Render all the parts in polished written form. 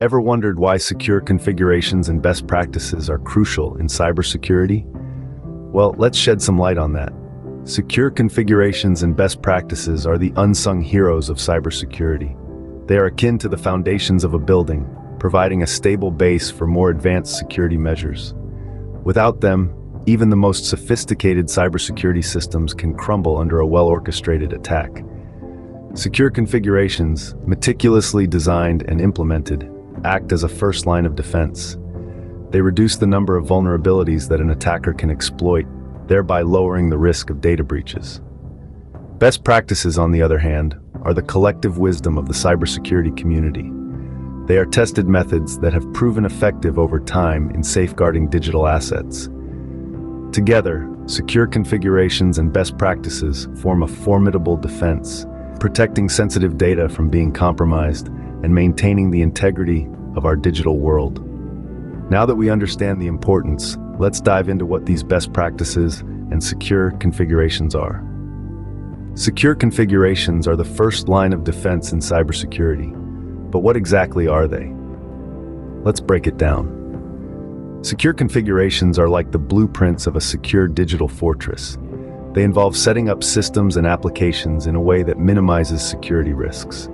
Ever wondered why secure configurations and best practices are crucial in cybersecurity? Well, let's shed some light on that. Secure configurations and best practices are the unsung heroes of cybersecurity. They are akin to the foundations of a building, providing a stable base for more advanced security measures. Without them, even the most sophisticated cybersecurity systems can crumble under a well-orchestrated attack. Secure configurations, meticulously designed and implemented, act as a first line of defense. They reduce the number of vulnerabilities that an attacker can exploit, thereby lowering the risk of data breaches. Best practices, on the other hand, are the collective wisdom of the cybersecurity community. They are tested methods that have proven effective over time in safeguarding digital assets. Together, secure configurations and best practices form a formidable defense, protecting sensitive data from being compromised and maintaining the integrity of our digital world. Now that we understand the importance, let's dive into what these best practices and secure configurations are. Secure configurations are the first line of defense in cybersecurity. But what exactly are they? Let's break it down. Secure configurations are like the blueprints of a secure digital fortress. They involve setting up systems and applications in a way that minimizes security risks.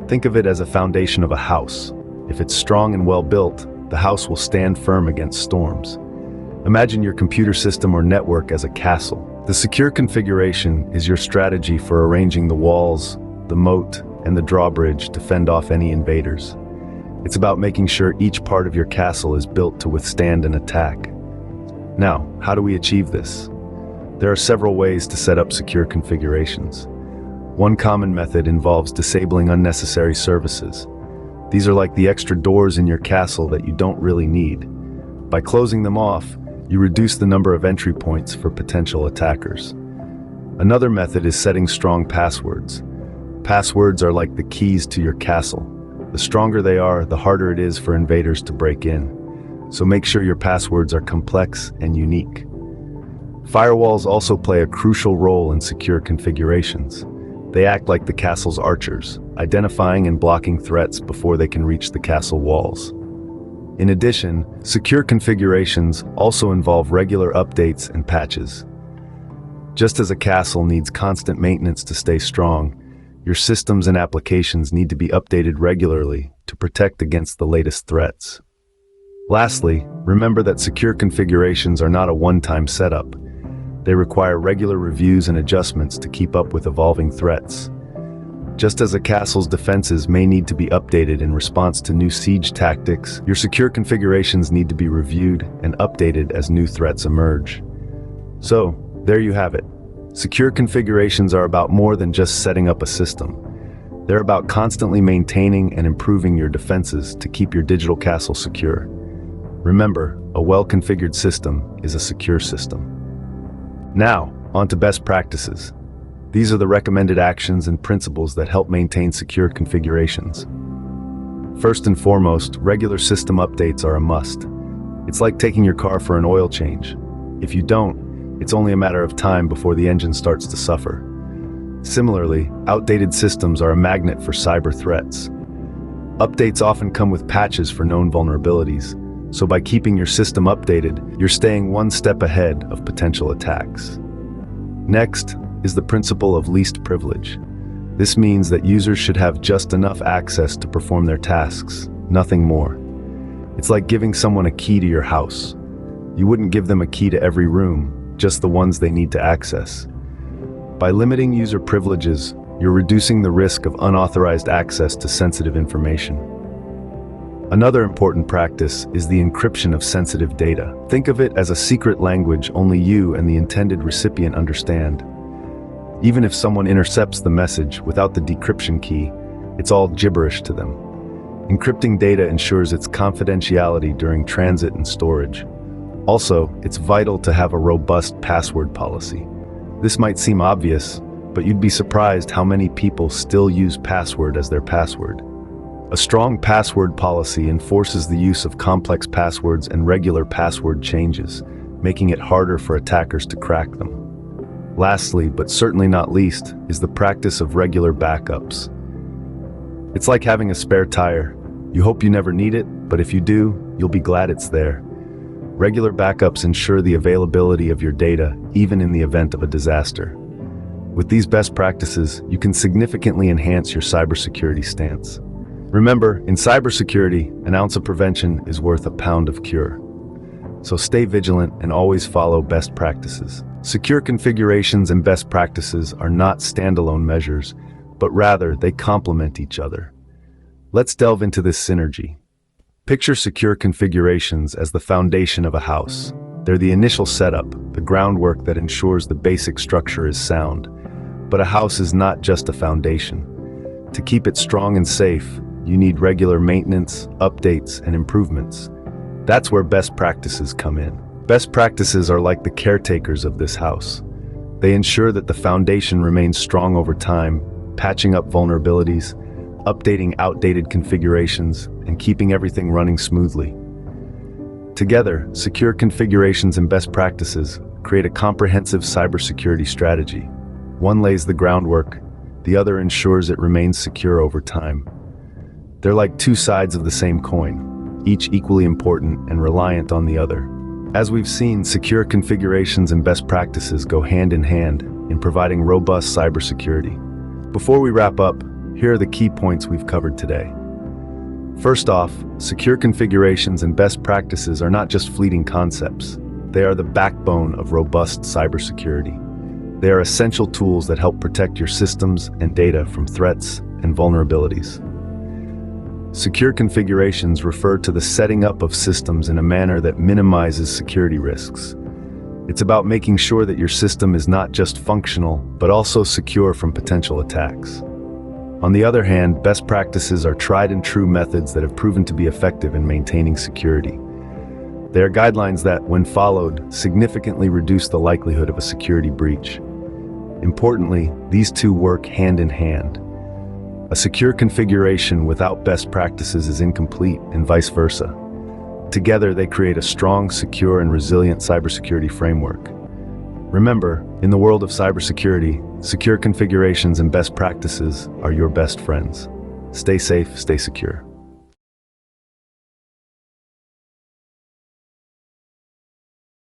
Think of it as a foundation of a house. If it's strong and well built, the house will stand firm against storms. Imagine your computer system or network as a castle. The secure configuration is your strategy for arranging the walls, the moat, and the drawbridge to fend off any invaders. It's about making sure each part of your castle is built to withstand an attack. Now, how do we achieve this? There are several ways to set up secure configurations. One common method involves disabling unnecessary services. These are like the extra doors in your castle that you don't really need. By closing them off, you reduce the number of entry points for potential attackers. Another method is setting strong passwords. Passwords are like the keys to your castle. The stronger they are, the harder it is for invaders to break in. So make sure your passwords are complex and unique. Firewalls also play a crucial role in secure configurations. They act like the castle's archers, identifying and blocking threats before they can reach the castle walls. In addition, secure configurations also involve regular updates and patches. Just as a castle needs constant maintenance to stay strong, your systems and applications need to be updated regularly to protect against the latest threats. Lastly, remember that secure configurations are not a one-time setup. They require regular reviews and adjustments to keep up with evolving threats. Just as a castle's defenses may need to be updated in response to new siege tactics, your secure configurations need to be reviewed and updated as new threats emerge. So, there you have it. Secure configurations are about more than just setting up a system. They're about constantly maintaining and improving your defenses to keep your digital castle secure. Remember, a well-configured system is a secure system. Now, on to best practices. These are the recommended actions and principles that help maintain secure configurations. First and foremost, regular system updates are a must. It's like taking your car for an oil change. If you don't, it's only a matter of time before the engine starts to suffer. Similarly, outdated systems are a magnet for cyber threats. Updates often come with patches for known vulnerabilities, so by keeping your system updated, you're staying one step ahead of potential attacks. Next is the principle of least privilege. This means that users should have just enough access to perform their tasks, nothing more. It's like giving someone a key to your house. You wouldn't give them a key to every room, just the ones they need to access. By limiting user privileges, you're reducing the risk of unauthorized access to sensitive information. Another important practice is the encryption of sensitive data. Think of it as a secret language only you and the intended recipient understand. Even if someone intercepts the message without the decryption key, it's all gibberish to them. Encrypting data ensures its confidentiality during transit and storage. Also, it's vital to have a robust password policy. This might seem obvious, but you'd be surprised how many people still use password as their password. A strong password policy enforces the use of complex passwords and regular password changes, making it harder for attackers to crack them. Lastly, but certainly not least, is the practice of regular backups. It's like having a spare tire. You hope you never need it, but if you do, you'll be glad it's there. Regular backups ensure the availability of your data, even in the event of a disaster. With these best practices, you can significantly enhance your cybersecurity stance. Remember, in cybersecurity, an ounce of prevention is worth a pound of cure. So stay vigilant and always follow best practices. Secure configurations and best practices are not standalone measures, but rather they complement each other. Let's delve into this synergy. Picture secure configurations as the foundation of a house. They're the initial setup, the groundwork that ensures the basic structure is sound. But a house is not just a foundation. To keep it strong and safe, you need regular maintenance, updates, and improvements. That's where best practices come in. Best practices are like the caretakers of this house. They ensure that the foundation remains strong over time, patching up vulnerabilities, updating outdated configurations, and keeping everything running smoothly. Together, secure configurations and best practices create a comprehensive cybersecurity strategy. One lays the groundwork, the other ensures it remains secure over time. They're like two sides of the same coin, each equally important and reliant on the other. As we've seen, secure configurations and best practices go hand in hand in providing robust cybersecurity. Before we wrap up, here are the key points we've covered today. First off, secure configurations and best practices are not just fleeting concepts. They are the backbone of robust cybersecurity. They are essential tools that help protect your systems and data from threats and vulnerabilities. Secure configurations refer to the setting up of systems in a manner that minimizes security risks. It's about making sure that your system is not just functional, but also secure from potential attacks. On the other hand, best practices are tried and true methods that have proven to be effective in maintaining security. They are guidelines that, when followed, significantly reduce the likelihood of a security breach. Importantly, these two work hand in hand. A secure configuration without best practices is incomplete, and vice versa. Together, they create a strong, secure, and resilient cybersecurity framework. Remember, in the world of cybersecurity, secure configurations and best practices are your best friends. Stay safe, stay secure.